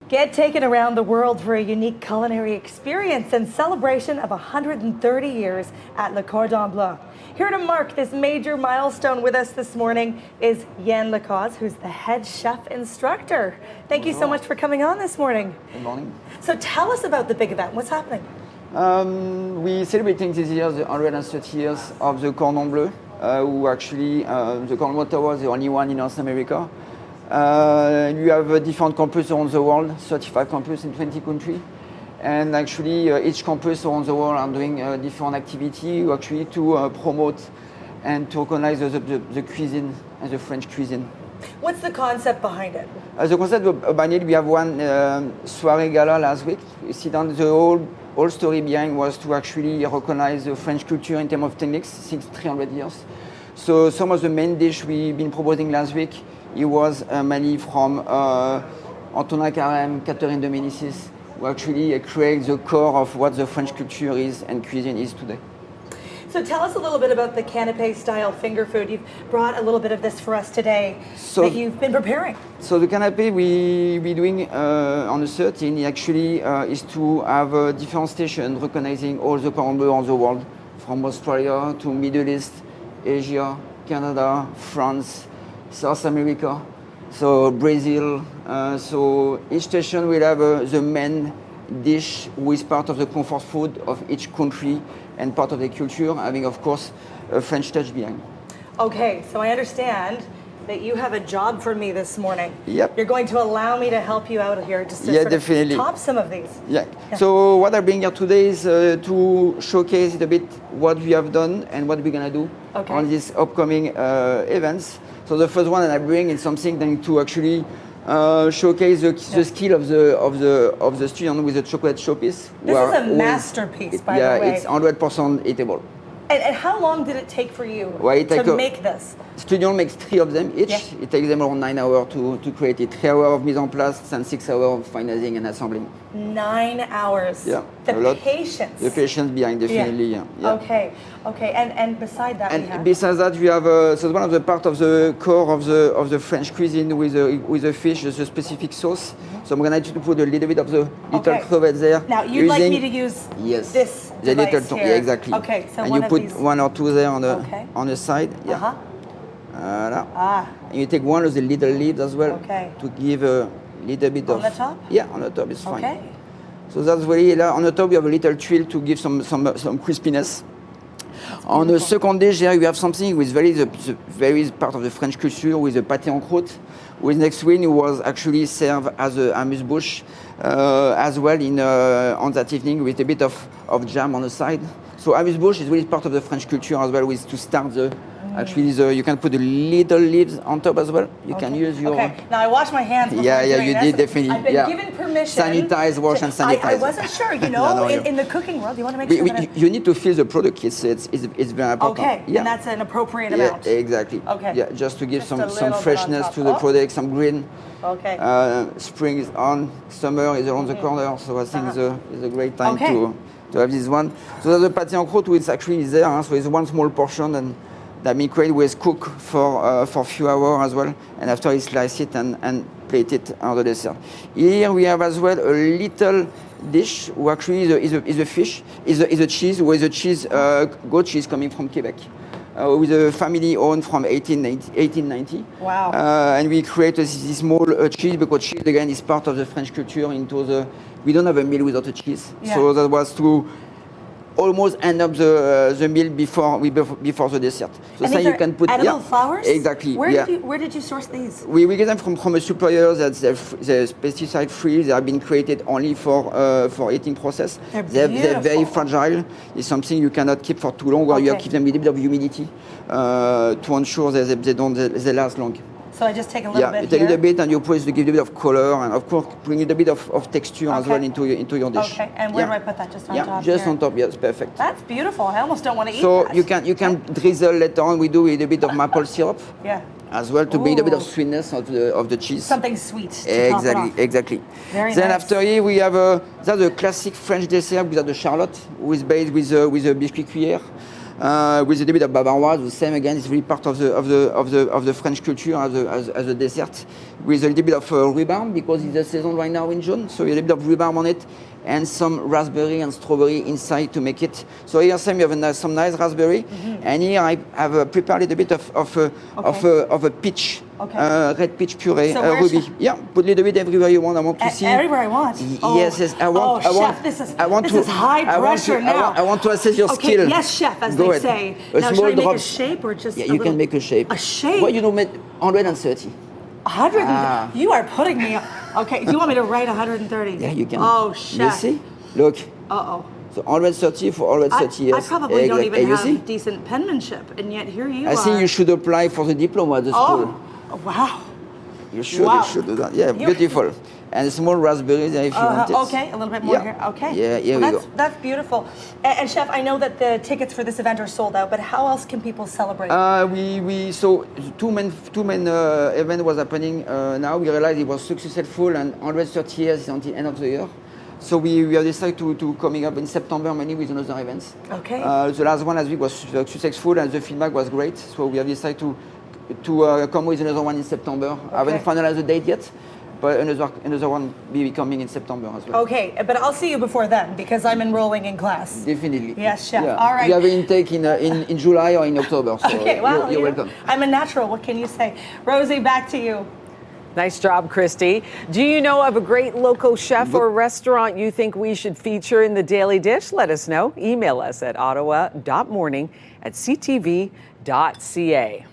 Get taken around the world for a unique culinary experience and celebration of 130 years at Le Cordon Bleu. Here to mark this major milestone with us this morning is Yann Lecoz, who's the head chef instructor. Thank you so much for coming on this morning. Good morning. So tell us about the big event. What's happening? We're celebrating this year the 130 years of the Cordon Bleu, who actually, the Cordon Bleu Tower is the only one in North America. You have different campuses around the world, 35 campuses in 20 countries. And actually, each campus around the world are doing different activity actually to promote and to recognize the cuisine and the French cuisine. What's the concept behind it? The concept behind it, we have one soirée gala last week. You see down the whole story behind was to actually recognize the French culture in terms of techniques since 300 years. So some of the main dish we've been proposing last week, it was mainly from Antonin Carême, Catherine de Médicis, who actually create the core of what the French culture is and cuisine is today. So tell us a little bit about the canapé style finger food. You've brought a little bit of this for us today that you've been preparing. So the canapé we're doing on the 13th actually is to have a different station recognizing all the Cordon Bleu on the world, from Australia to Middle East, Asia, Canada, France, South America, so Brazil. So each station will have the main dish, which is part of the comfort food of each country and part of the culture, having of course a French touch behind. Okay, so I understand that you have a job for me this morning. Yep. You're going to allow me to help you out here just to definitely top some of these. Yeah. So what I bring here today is to showcase a bit what we have done and what we're gonna do on these upcoming events. So the first one that I bring is something then to actually showcase the skill of the student with the chocolate showpiece. This is a masterpiece, by the way. Yeah, it's 100% eatable. And how long did it take for you to make this? Student makes 3 of them each. Yeah. It takes them around 9 hours to create it. 3 hours of mise en place and 6 hours of finalizing and assembling. 9 hours. Yeah. The patience. The patience behind, definitely. Yeah. Okay. And beside that, besides that, we have so one of the part of the core of the French cuisine with the fish, the specific sauce. Mm-hmm. So I'm gonna to put a little bit of the little crevettes there. Now you'd like me to use this the device little here. Yeah, exactly. Okay, so and one you of put these. 1 or 2 there on the side. Yeah. Voilà. And you take one of the little leaves as well to give a little bit on the top? Yeah, on the top is fine. Okay. So that's really on the top. You have a little trill to give some crispiness. On the second dish here, you have something with very part of the French culture with the pâté en croûte. With next week, it was actually served as a amuse-bouche as well on that evening with a bit of jam on the side. So amuse-bouche is really part of the French culture as well, with to start you can put the little leaves on top as well. You can use your... Okay, now I wash my hands before you this. did definitely. I've been given permission. Sanitize, wash and sanitize. I wasn't sure, in the cooking world, you want to make sure that you need to feel the product. It's very important. Okay, and that's an appropriate amount. Yeah, exactly. Okay. Yeah, just to give some freshness to the product, some green. Okay. Spring is on, summer is around the corner, so I think it's a great time to have this one. So there's a pâté en croûte, which actually is there, so it's one small portion, and that meat crate was cooked for a few hours as well, and after you slice it and plate it on the dessert. Here we have as well a little dish, who actually is a fish, is a cheese, with a cheese, goat cheese coming from Quebec. With a family owned from 1890. Wow. And we created this small cheese, because cheese again is part of the French culture. We don't have a meal without a cheese. Yeah. So that was to almost end up the meal before the dessert. So and these you can put edible flowers? Exactly. Where did you source these? We get them from a supplier that's pesticide free. They have been created only for eating process. They're very fragile. It's something you cannot keep for too long, or you have to keep them with a bit of humidity to ensure that they last long. So I just take a little bit here? Yeah, a little bit, and you put to give a bit of color, and of course bring a little bit of texture as well into your dish. Okay, and where do I put that? Just on top? Yeah, just on top. Yes, perfect. That's beautiful. I almost don't want to eat that. So you can drizzle later on. We do with a bit of maple syrup. Yeah. As well, to bring a bit of sweetness of the cheese. Something sweet. Exactly. Very then nice. After here we have that's a classic French dessert without the charlotte, who is based with a biscuit cuillère. with a little bit of bavaroise. The same again, it's really part of the French culture as a dessert, with a little bit of rhubarb because it's the season right now in June. So a little bit of rhubarb on it, and some raspberry and strawberry inside to make it. So here, Sam, you have some nice raspberry, and here I have prepared a little bit of a peach. Okay. Red peach puree, So ruby. Yeah, put a little bit everywhere you want. I want to see. Everywhere I want. Yes, yes. I want. Chef, this is high pressure now. I want to assess your skill. Yes, chef, as Go they ahead. say. A Now, should small I make a drops. shape or just Yeah, a you little? can make a shape. A shape? Well, you know, 130. 100. You are putting me. Okay, do you want me to write 130? Yeah, you can. Oh, You chef. see? Look. Uh-oh. So 130 for 130 years. I probably don't even you have see? decent penmanship, and yet here you are. I think you should apply for the diploma at the school. Oh, wow. You should. Wow. You should do that. Yeah, beautiful. And small raspberries if you want it. Okay, a little bit more Yeah. here. Okay. Yeah, here we go. That's beautiful. And chef, I know that the tickets for this event are sold out, but how else can people celebrate? So two main event was happening now. We realized it was successful and 130 years until end of the year. So we have decided to coming up in September mainly with another events. Okay. The last one last week was successful and the feedback was great. So we have decided to come with another one in September. Okay. I haven't finalized the date yet, but another one will be coming in September as well. Okay, but I'll see you before then because I'm enrolling in class. Definitely. Yes, chef. Yeah. All right. We have an intake in July or in October. So Okay, wow. you're welcome. I'm a natural. What can you say? Rosie, back to you. Nice job, Christy. Do you know of a great local chef or restaurant you think we should feature in the Daily Dish? Let us know. Email us at ottawa.morning@ctv.ca.